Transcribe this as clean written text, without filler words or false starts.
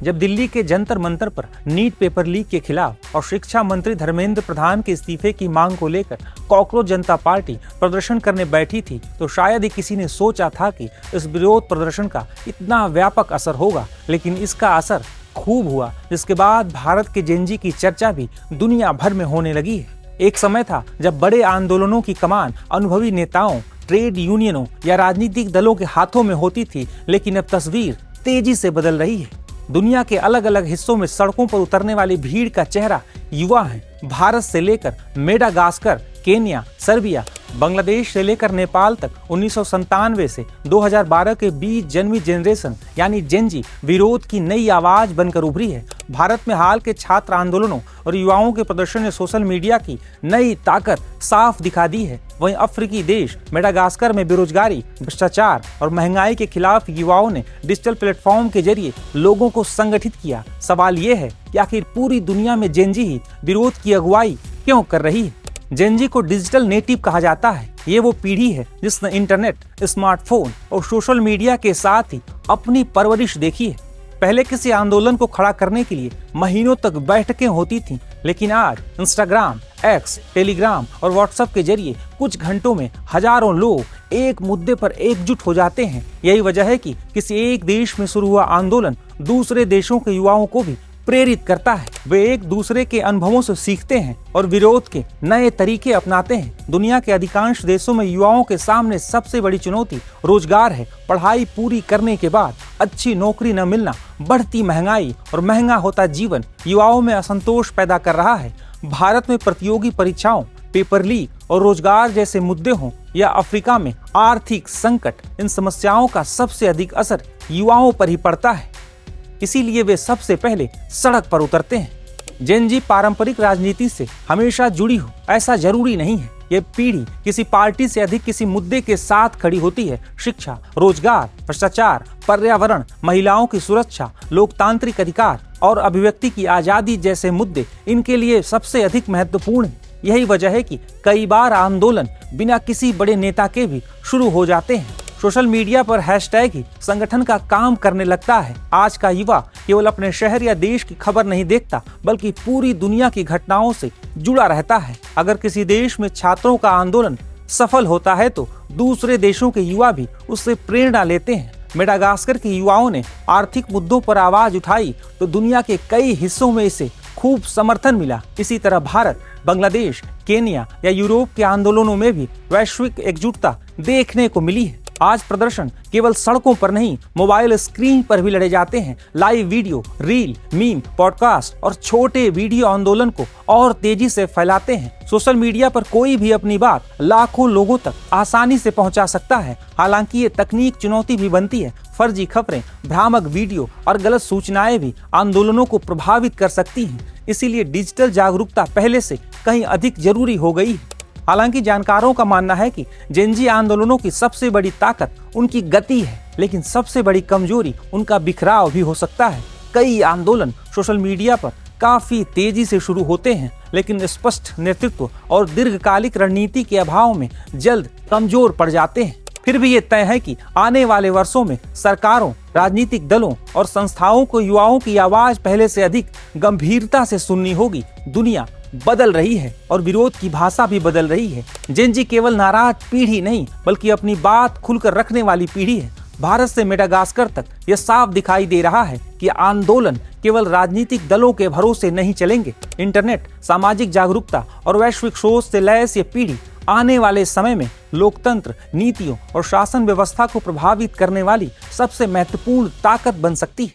जब दिल्ली के जंतर मंतर पर नीट पेपर लीक के खिलाफ और शिक्षा मंत्री धर्मेंद्र प्रधान के इस्तीफे की मांग को लेकर कॉकरोच जनता पार्टी प्रदर्शन करने बैठी थी, तो शायद ही किसी ने सोचा था कि इस विरोध प्रदर्शन का इतना व्यापक असर होगा। लेकिन इसका असर खूब हुआ, जिसके बाद भारत के जेन जी की चर्चा भी दुनिया भर में होने लगी है। एक समय था जब बड़े आंदोलनों की कमान अनुभवी नेताओं, ट्रेड यूनियनों या राजनीतिक दलों के हाथों में होती थी, लेकिन अब तस्वीर तेजी से बदल रही है। दुनिया के अलग अलग हिस्सों में सड़कों पर उतरने वाली भीड़ का चेहरा युवा है। भारत से लेकर मेडागास्कर, केन्या, सर्बिया, बांग्लादेश से लेकर नेपाल तक 1997 से 2012 के बीच जन्मी जनरेशन यानी जेन जी विरोध की नई आवाज बनकर उभरी है। भारत में हाल के छात्र आंदोलनों और युवाओं के प्रदर्शन ने सोशल मीडिया की नई ताकत साफ दिखा दी है। वहीं अफ्रीकी देश मेडागास्कर में बेरोजगारी, भ्रष्टाचार और महंगाई के खिलाफ युवाओं ने डिजिटल प्लेटफॉर्म के जरिए लोगों को संगठित किया। सवाल ये है कि आखिर पूरी दुनिया में जेन जी ही विरोध की अगुवाई क्यों कर रही है? जेन जी को डिजिटल नेटिव कहा जाता है। ये वो पीढ़ी है जिसने इंटरनेट, स्मार्टफोन और सोशल मीडिया के साथ ही अपनी परवरिश देखी है। पहले किसी आंदोलन को खड़ा करने के लिए महीनों तक बैठकें होती थीं, लेकिन आज इंस्टाग्राम, एक्स, टेलीग्राम और व्हाट्सएप के जरिए कुछ घंटों में हजारों लोग एक मुद्दे पर एकजुट हो जाते हैं। यही वजह है कि किसी एक देश में शुरू हुआ आंदोलन दूसरे देशों के युवाओं को भी प्रेरित करता है। वे एक दूसरे के अनुभवों से सीखते हैं और विरोध के नए तरीके अपनाते हैं। दुनिया के अधिकांश देशों में युवाओं के सामने सबसे बड़ी चुनौती रोजगार है। पढ़ाई पूरी करने के बाद अच्छी नौकरी न मिलना, बढ़ती महंगाई और महंगा होता जीवन युवाओं में असंतोष पैदा कर रहा है। भारत में प्रतियोगी परीक्षाओं, पेपर लीक और रोजगार जैसे मुद्दे हों या अफ्रीका में आर्थिक संकट, इन समस्याओं का सबसे अधिक असर युवाओं पर ही पड़ता है। इसीलिए वे सबसे पहले सड़क पर उतरते हैं। जेन जी पारंपरिक राजनीति से हमेशा जुड़ी हो ऐसा जरूरी नहीं है। ये पीढ़ी किसी पार्टी से अधिक किसी मुद्दे के साथ खड़ी होती है। शिक्षा, रोजगार, भ्रष्टाचार, पर्यावरण, महिलाओं की सुरक्षा, लोकतांत्रिक अधिकार और अभिव्यक्ति की आजादी जैसे मुद्दे इनके लिए सबसे अधिक महत्वपूर्ण है। यही वजह है कि कई बार आंदोलन बिना किसी बड़े नेता के भी शुरू हो जाते हैं। सोशल मीडिया पर हैशटैग ही संगठन का काम करने लगता है। आज का युवा केवल अपने शहर या देश की खबर नहीं देखता, बल्कि पूरी दुनिया की घटनाओं से जुड़ा रहता है। अगर किसी देश में छात्रों का आंदोलन सफल होता है तो दूसरे देशों के युवा भी उससे प्रेरणा लेते हैं। मेडागास्कर के युवाओं ने आर्थिक मुद्दों पर आवाज उठाई तो दुनिया के कई हिस्सों में इसे खूब समर्थन मिला। इसी तरह भारत, बांग्लादेश, केन्या या यूरोप के आंदोलनों में भी वैश्विक एकजुटता देखने को मिली है। आज प्रदर्शन केवल सड़कों पर नहीं, मोबाइल स्क्रीन पर भी लड़े जाते हैं। Live video, reel, meme, podcast और छोटे वीडियो आंदोलन को और तेजी से फैलाते हैं। सोशल मीडिया पर कोई भी अपनी बात लाखों लोगों तक आसानी से पहुंचा सकता है। हालांकि ये तकनीक चुनौती भी बनती है। फर्जी खबरें, भ्रामक वीडियो और गलत सूचनाएं भी आंदोलनों को प्रभावित कर सकती हैं। इसीलिए डिजिटल जागरूकता पहले से कहीं अधिक जरूरी हो गई है। हालांकि जानकारों का मानना है कि जेन जी आंदोलनों की सबसे बड़ी ताकत उनकी गति है, लेकिन सबसे बड़ी कमजोरी उनका बिखराव भी हो सकता है। कई आंदोलन सोशल मीडिया पर काफी तेजी से शुरू होते हैं, लेकिन स्पष्ट नेतृत्व और दीर्घकालिक रणनीति के अभाव में जल्द कमजोर पड़ जाते हैं। फिर भी ये तय है कि आने वाले वर्षों में सरकारों, राजनीतिक दलों और संस्थाओं को युवाओं की आवाज पहले से अधिक गंभीरता से सुननी होगी। दुनिया बदल रही है और विरोध की भाषा भी बदल रही है। जेन जी केवल नाराज पीढ़ी नहीं, बल्कि अपनी बात खुलकर रखने वाली पीढ़ी है। भारत से मेडागास्कर तक यह साफ दिखाई दे रहा है कि आंदोलन केवल राजनीतिक दलों के भरोसे नहीं चलेंगे। इंटरनेट, सामाजिक जागरूकता और वैश्विक सोच से लैस ये पीढ़ी आने वाले समय में लोकतंत्र, नीतियों और शासन व्यवस्था को प्रभावित करने वाली सबसे महत्वपूर्ण ताकत बन सकती है।